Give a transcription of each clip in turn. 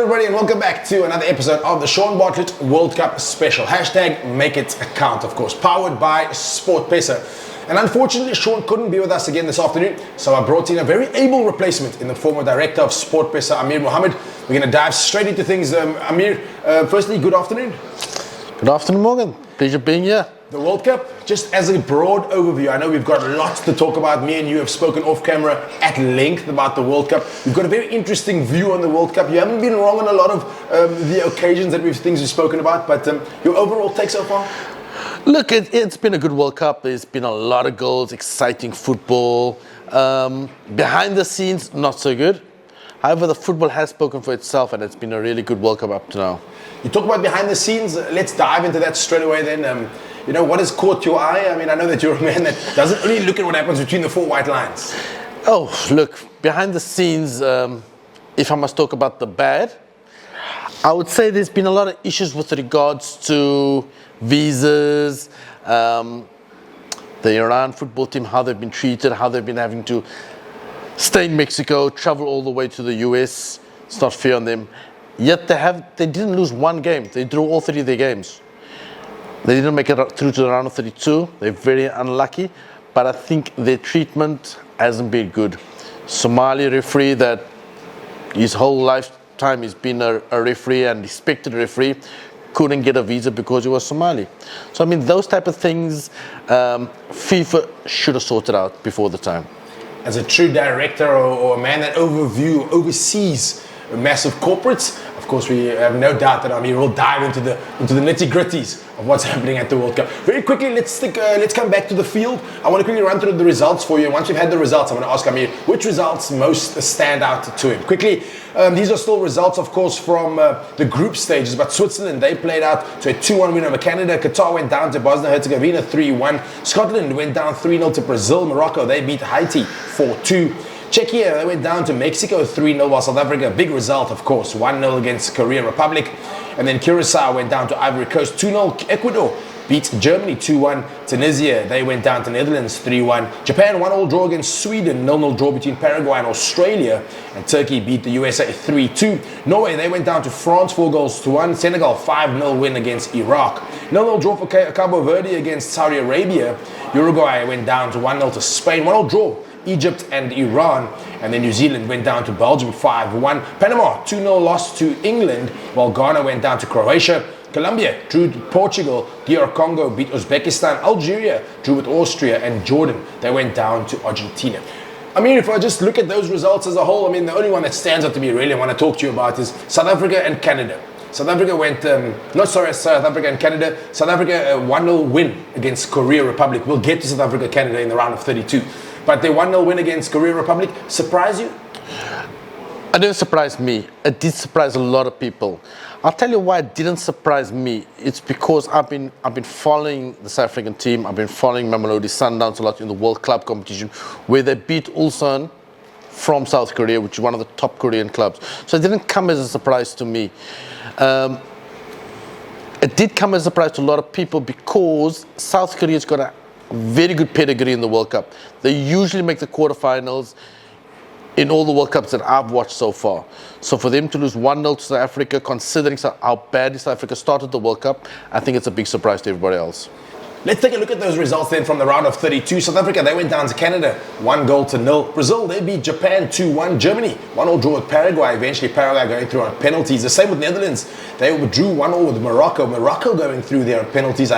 everybody, and welcome back to another episode of the Shaun Bartlett World Cup special. Hashtag make it count, of course, powered by SportPesa. And unfortunately, Shaun couldn't be with us again this afternoon, so I brought in a very able replacement in the former director of SportPesa, Amir Mohamed. We're going to dive straight into things. Amir, firstly, good afternoon. Good afternoon, Morgan. Pleasure being here. The World Cup, just as a broad overview, I know we've got lots to talk about. Me and you have spoken off camera at length about the World Cup. We've got a very interesting view on the World Cup. You haven't been wrong on a lot of the occasions that things we've spoken about, but your overall take so far? Look, it's been a good World Cup. There's been a lot of goals, exciting football. Behind the scenes, not so good. However, the football has spoken for itself, and it's been a really good World Cup up to now. You talk about behind the scenes. Let's dive into that straight away then. What has caught your eye? I mean, I know that you're a man that doesn't really look at what happens between the four white lines. Oh, look, behind the scenes, if I must talk about the bad, I would say there's been a lot of issues with regards to visas, the Iran football team, how they've been treated, how they've been having to stay in Mexico, travel all the way to the US. It's not fair on them. Yet they didn't lose one game. They drew all 3 of their games. They didn't make it through to the round of 32. They're very unlucky, but I think their treatment hasn't been good. Somali referee that his whole lifetime he's been a referee and respected referee, couldn't get a visa because he was Somali. So I mean, those type of things, FIFA should have sorted out before the time. As a true director or a man that oversees massive corporates, of course, we have no doubt that Amir will dive into the nitty-gritties of what's happening at the World Cup. Very quickly, let's come back to the field. I want to quickly run through the results for you. And once we've had the results, I'm going to ask Amir which results most stand out to him. Quickly, these are still results, of course, from the group stages. But Switzerland, they played out to a 2-1 win over Canada. Qatar went down to Bosnia-Herzegovina 3-1. Scotland went down 3-0 to Brazil. Morocco, they beat Haiti 4-2. Czechia, they went down to Mexico 3-0, while South Africa, big result, of course, 1-0 against Korea Republic. And then Curacao went down to Ivory Coast 2-0. Ecuador beat Germany 2-1. Tunisia, they went down to Netherlands 3-1. Japan 1-1 draw against Sweden, 0-0 draw between Paraguay and Australia. And Turkey beat the USA 3-2. Norway, they went down to France 4-1. Senegal 5-0 win against Iraq. 0-0 draw for Cabo Verde against Saudi Arabia. Uruguay went down to 1-0 to Spain, 1-0 draw Egypt and Iran. And then New Zealand went down to Belgium 5-1. Panama 2-0 loss to England, while Ghana went down to Croatia. Colombia drew to Portugal. DR Congo beat Uzbekistan. Algeria drew with Austria, and Jordan, they went down to Argentina. I mean, if I just look at those results as a whole, I mean, the only one that stands out to me really I want to talk to you about is South Africa and Canada. South Africa went, South Africa and Canada. South Africa, a 1-0 win against Korea Republic. We'll get to South Africa, Canada in the round of 32. But the 1-0 win against Korea Republic surprised you? It didn't surprise me. It did surprise a lot of people. I'll tell you why it didn't surprise me. It's because I've been following the South African team. I've been following Mamelodi Sundowns a lot in the World Club competition, where they beat Ulsan from South Korea, which is one of the top Korean clubs. So it didn't come as a surprise to me. It did come as a surprise to a lot of people because South Korea's got a very good pedigree in the World Cup. They usually make the quarterfinals in all the World Cups that I've watched so far. So for them to lose 1-0 to South Africa, considering how badly South Africa started the World Cup, I think it's a big surprise to everybody else. Let's take a look at those results then from the round of 32. South Africa, they went down to Canada, 1-0. Brazil, they beat Japan 2-1. Germany, 1-0 draw with Paraguay. Eventually, Paraguay going through on penalties. The same with Netherlands. They drew 1-0 with Morocco. Morocco going through there on penalties.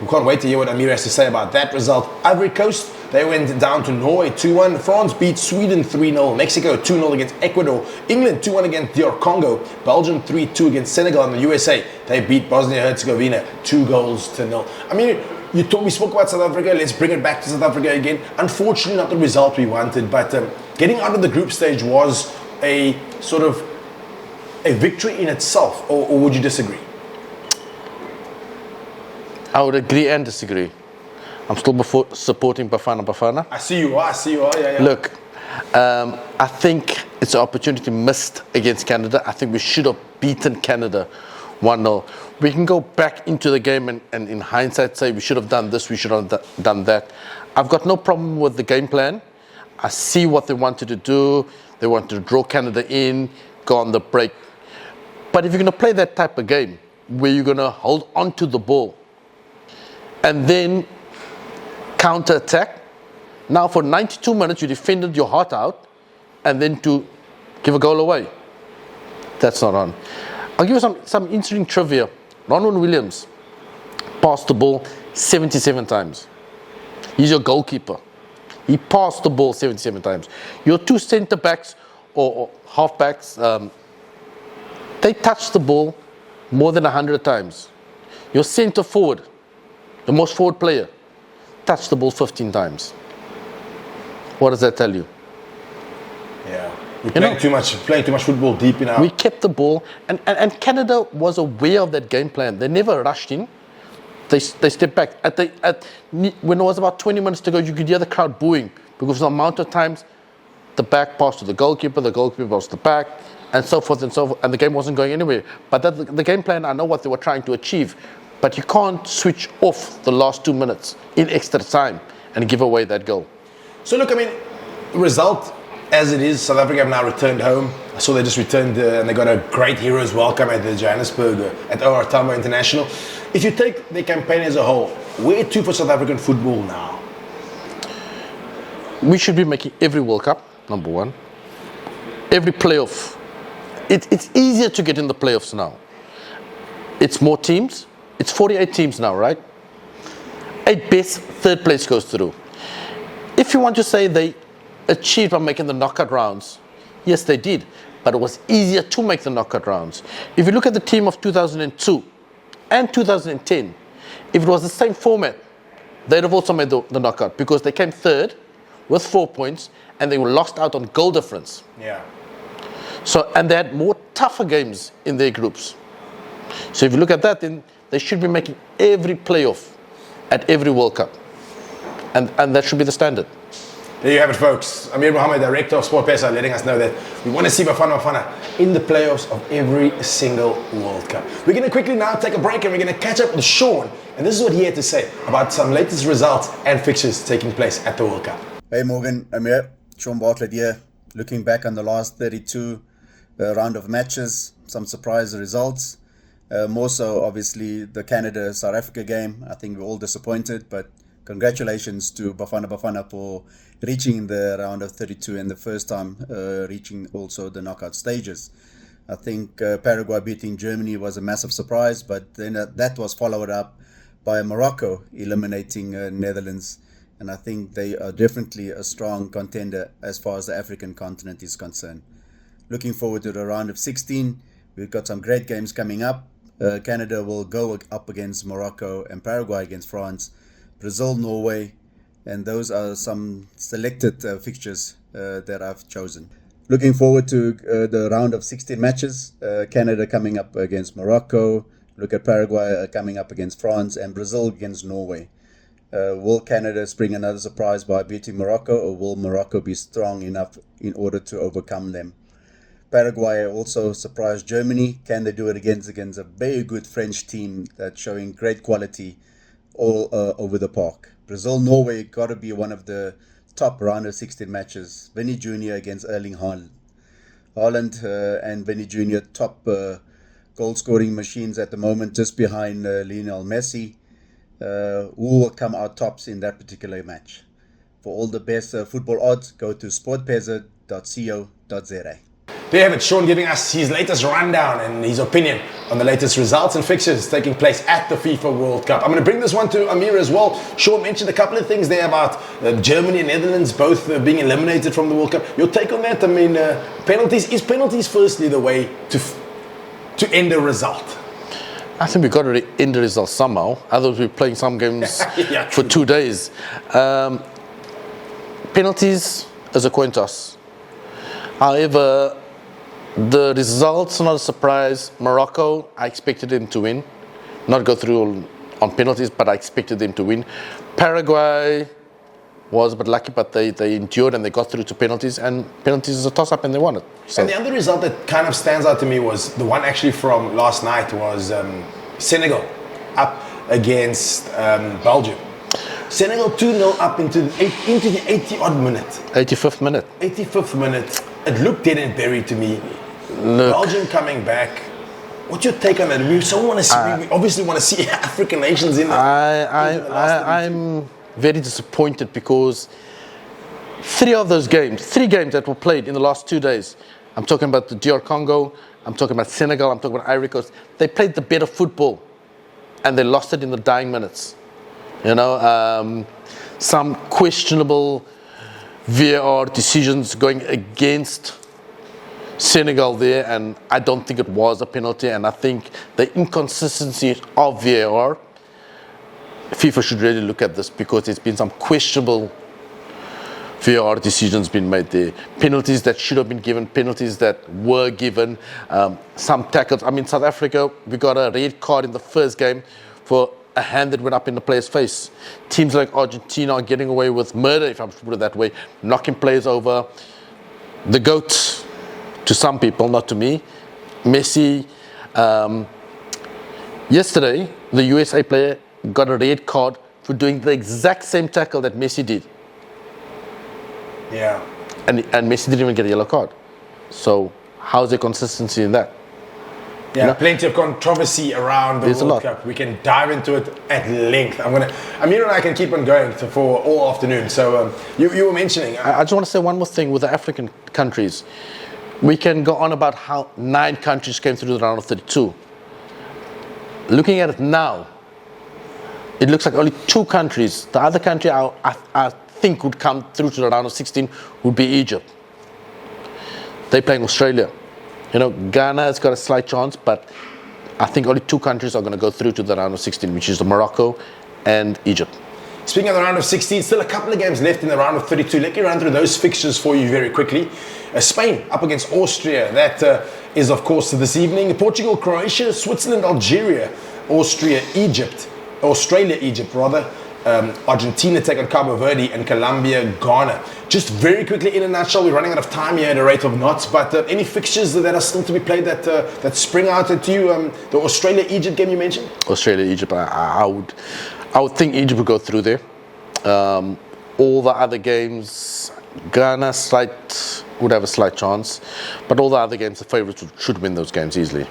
We can't wait to hear what Amir has to say about that result. Ivory Coast, they went down to Norway 2-1. France beat Sweden 3-0. Mexico 2-0 against Ecuador. England 2-1 against DR Congo. Belgium 3-2 against Senegal. And the USA, they beat Bosnia-Herzegovina 2-0. I mean, we spoke about South Africa. Let's bring it back to South Africa again. Unfortunately, not the result we wanted, but getting out of the group stage was a sort of a victory in itself, or would you disagree? I would agree and disagree. I'm still supporting Bafana Bafana. I see you are, yeah. Look, I think it's an opportunity missed against Canada. I think we should have beaten Canada 1-0. We can go back into the game and in hindsight say we should have done this, we should have done that. I've got no problem with the game plan. I see what they wanted to do. They wanted to draw Canada in, go on the break. But if you're going to play that type of game where you're going to hold on to the ball and then counter-attack, now for 92 minutes you defended your heart out and then to give a goal away. That's not on. I'll give you some interesting trivia. Ronwen Williams passed the ball 77 times. He's your goalkeeper. He passed the ball 77 times. Your two centre backs or half backs, they touched the ball more than 100 times. Your centre forward, the most forward player, touched the ball 15 times. What does that tell you? Yeah. We're playing too much football deep in our... We kept the ball, and Canada was aware of that game plan. They never rushed in. They stepped back. When it was about 20 minutes to go, you could hear the crowd booing because the amount of times the back passed to the goalkeeper passed to the back, and so forth, and the game wasn't going anywhere. But the game plan, I know what they were trying to achieve, but you can't switch off the last 2 minutes in extra time and give away that goal. So look, I mean, result as it is, South Africa have now returned home. I saw they just returned and they got a great heroes welcome at the Johannesburg, at OR Tambo International. If you take the campaign as a whole, where to for South African football now? We should be making every World Cup, number one. Every playoff. It's easier to get in the playoffs now. It's more teams. It's 48 teams now, right? 8 best, third place goes through. If you want to say they achieved by making the knockout rounds, yes, they did. But it was easier to make the knockout rounds. If you look at the team of 2002 and 2010, if it was the same format, they'd have also made the knockout because they came third with 4 points and they were lost out on goal difference. Yeah. So, and they had more tougher games in their groups. So if you look at that, then they should be making every playoff at every World Cup. And that should be the standard. There you have it, folks. Amir Mohamed, Director of SportPesa, letting us know that we want to see Bafana Bafana in the playoffs of every single World Cup. We're going to quickly now take a break and we're going to catch up with Shaun. And this is what he had to say about some latest results and fixtures taking place at the World Cup. Hey Morgan, Amir, Shaun Bartlett here. Looking back on the last 32 round of matches, some surprise results. More so, obviously, the Canada-South Africa game. I think we're all disappointed, but congratulations to Bafana Bafana for reaching the round of 32 and the first time reaching also the knockout stages. I think Paraguay beating Germany was a massive surprise, but then that was followed up by Morocco eliminating Netherlands. And I think they are definitely a strong contender as far as the African continent is concerned. Looking forward to the round of 16. We've got some great games coming up. Canada will go up against Morocco and Paraguay against France. Brazil, Norway, and those are some selected fixtures that I've chosen. Looking forward to the round of 16 matches. Canada coming up against Morocco. Look at Paraguay coming up against France and Brazil against Norway. Will Canada spring another surprise by beating Morocco, or will Morocco be strong enough in order to overcome them? Paraguay also surprised Germany. Can they do it against a very good French team that's showing great quality all over the park? Brazil, Norway got to be one of the top round of 16 matches. Vinny Jr. against Erling Haaland. Haaland and Vinny Jr. top goal scoring machines at the moment, just behind Lionel Messi. Who will come out tops in that particular match? For all the best football odds, go to sportpesa.co.za. There you have it, Shaun giving us his latest rundown and his opinion on the latest results and fixtures taking place at the FIFA World Cup. I'm going to bring this one to Amir as well. Shaun mentioned a couple of things there about Germany and Netherlands both being eliminated from the World Cup. Your take on that? I mean, penalties. Is penalties firstly the way to end a result? I think we've got to end the result somehow. Otherwise, we're playing some games Yeah, for 2 days. Penalties is a coin toss. However, the results are not a surprise. Morocco, I expected them to win. Not go through on penalties, but I expected them to win. Paraguay was a bit lucky, but they endured and they got through to penalties. And penalties is a toss-up and they won it. So. And the other result that kind of stands out to me was the one actually from last night was Senegal up against Belgium. Senegal 2-0 up into the 80-odd minute. 85th minute. 85th minute. It looked dead and buried to me. Look. Belgium coming back. What's your take on that? We so want to see. We obviously want to see African nations in. I'm very disappointed because three games that were played in the last 2 days. I'm talking about the DR Congo. I'm talking about Senegal. I'm talking about Ivory Coast. They played the better football, and they lost it in the dying minutes. You know, some questionable VAR decisions going against Senegal there, and I don't think it was a penalty. And I think the inconsistency of VAR, FIFA should really look at this because there's been some questionable VAR decisions been made there. Penalties that should have been given, penalties that were given, some tackles. I mean, South Africa, we got a red card in the first game for a hand that went up in the player's face. Teams like Argentina are getting away with murder, if I put it that way, knocking players over. The GOAT, to some people, not to me, Messi. Yesterday, the USA player got a red card for doing the exact same tackle that Messi did. Yeah. And Messi didn't even get a yellow card. So how's the consistency in that? Yeah, you know? Plenty of controversy around the World Cup. We can dive into it at length. Amir and I can keep on going for all afternoon. So you were mentioning. I just want to say one more thing with the African countries. We can go on about how 9 countries came through the round of 32. Looking at it now, it looks like only 2 countries. The other country I think would come through to the round of 16 would be Egypt. They're playing Australia. You know, Ghana has got a slight chance, but I think only 2 countries are going to go through to the round of 16, which is Morocco and Egypt. Speaking of the round of 16, still a couple of games left in the round of 32. Let me run through those fixtures for you very quickly. Spain up against Austria. That is, of course, this evening. Portugal, Croatia, Switzerland, Algeria, Australia, Egypt, Argentina take on Cabo Verde, and Colombia, Ghana. Just very quickly, in a nutshell, we're running out of time here at a rate of knots, but any fixtures that are still to be played that spring out at you? The Australia-Egypt game you mentioned? Australia-Egypt, I would think Egypt would go through there. All the other games, Ghana would have a slight chance, but all the other games, the favourites should win those games easily.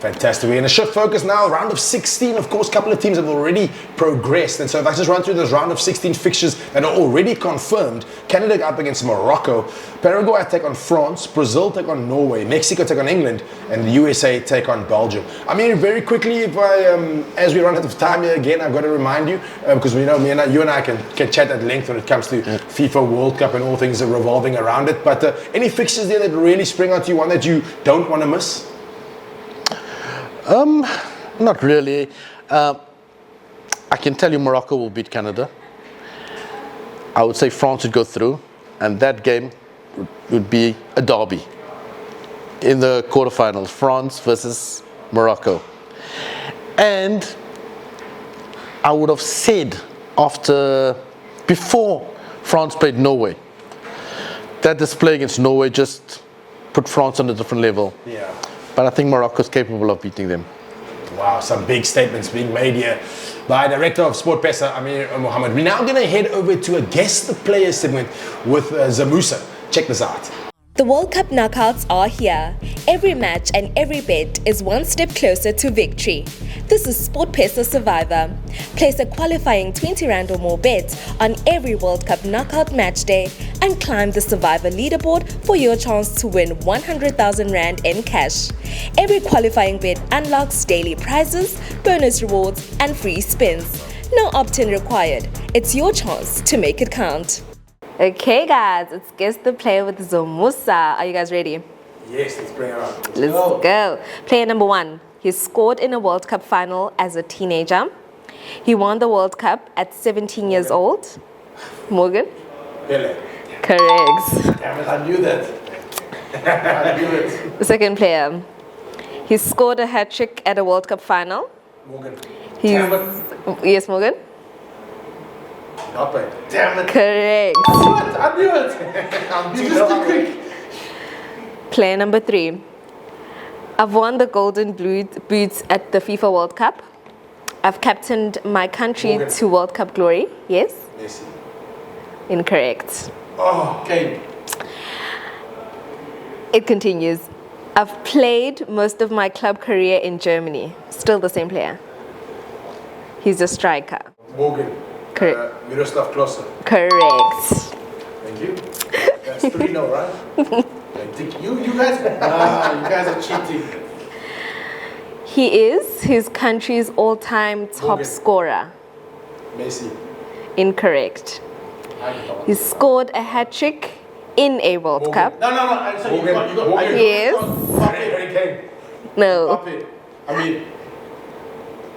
Fantastic. We're going to shift focus now. Round of 16, of course, a couple of teams have already progressed. And so if I just run through those round of 16 fixtures that are already confirmed, Canada up against Morocco, Paraguay take on France, Brazil take on Norway, Mexico take on England, and the USA take on Belgium. I mean, very quickly, if as we run out of time here again, I've got to remind you, because we know you and I can chat at length when it comes to FIFA World Cup and all things revolving around it. But any fixtures there that really spring out to you, one that you don't want to miss? Not really. I can tell you Morocco will beat Canada. I would say France would go through, and that game would be a derby in the quarterfinals, France versus Morocco. And I would have said before France played Norway, that display against Norway just put France on a different level. Yeah. But I think Morocco is capable of beating them. Wow, some big statements being made here by Director of SportPesa, Amir Mohamed. We're now going to head over to a guest player segment with Zomusa. Check this out. The World Cup knockouts are here. Every match and every bet is one step closer to victory. This is SportPesa Survivor. Place a qualifying 20 Rand or more bet on every World Cup knockout match day and climb the Survivor leaderboard for your chance to win 100,000 Rand in cash. Every qualifying bet unlocks daily prizes, bonus rewards, and free spins. No opt-in required. It's your chance to make it count. Okay guys, it's Guess the Player with Zomusa. Are you guys ready? Yes, let's bring her up. Let's go. Player number 1. He scored in a World Cup final as a teenager. He won the World Cup at 17 years old. Morgan? Fela. Correct. Damn it, I knew that. I knew it. The second player. He scored a hat-trick at a World Cup final. Morgan. Yes, Morgan? Not bad. Damn it. Correct. I knew it. I'm just too quick. Player number 3. I've won the Golden Boots at the FIFA World Cup. I've captained my country Morgan. to World Cup glory. Yes? Messi. Incorrect. Oh, okay. It continues. I've played most of my club career in Germany. Still the same player. He's a striker. Morgan. Correct. Miroslav Klose. Correct. Thank you. That's 3-0, right? You guys are cheating. He is his country's all-time top Morgan. scorer. Messi. Incorrect. He scored a hat-trick in a World Cup. No. So you got Morgan. Yes. Harry Kane. No.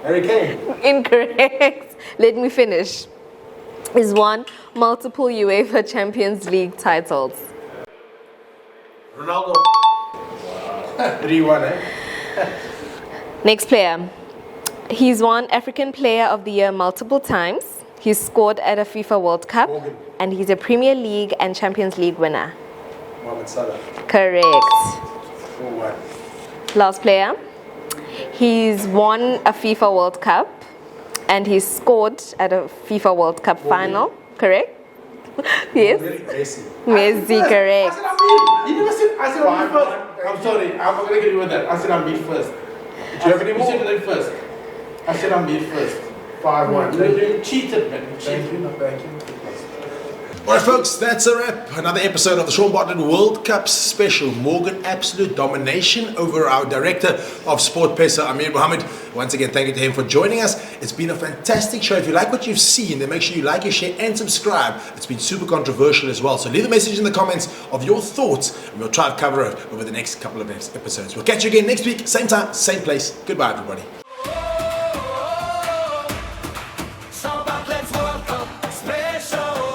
Harry Kane. Incorrect. Let me finish. He's won multiple UEFA Champions League titles. Ronaldo. 3-1, eh? Next player. He's won African Player of the Year multiple times. He's scored at a FIFA World Cup. Morgan. And he's a Premier League and Champions League winner. Mohamed Salah. Correct. 4-1. Last player. He's won a FIFA World Cup and he's scored at a FIFA World Cup final. Correct? Yes. Messi. Messi, correct. You never said I said I'm first. I'm sorry. I'm not going to get you with that. I said I'm mid first. Do you have any You more? said I'm first. I said I'm mid first. 5-1. You cheated, man. You cheated. Thank you. Alright folks, that's a wrap. Another episode of the Shaun Bartlett World Cup special. Morgan, absolute domination over our director of SportPesa, Amir Mohamed. Once again, thank you to him for joining us. It's been a fantastic show. If you like what you've seen, then make sure you like, share and subscribe. It's been super controversial as well. So leave a message in the comments of your thoughts and we'll try to cover it over the next couple of episodes. We'll catch you again next week, same time, same place. Goodbye everybody.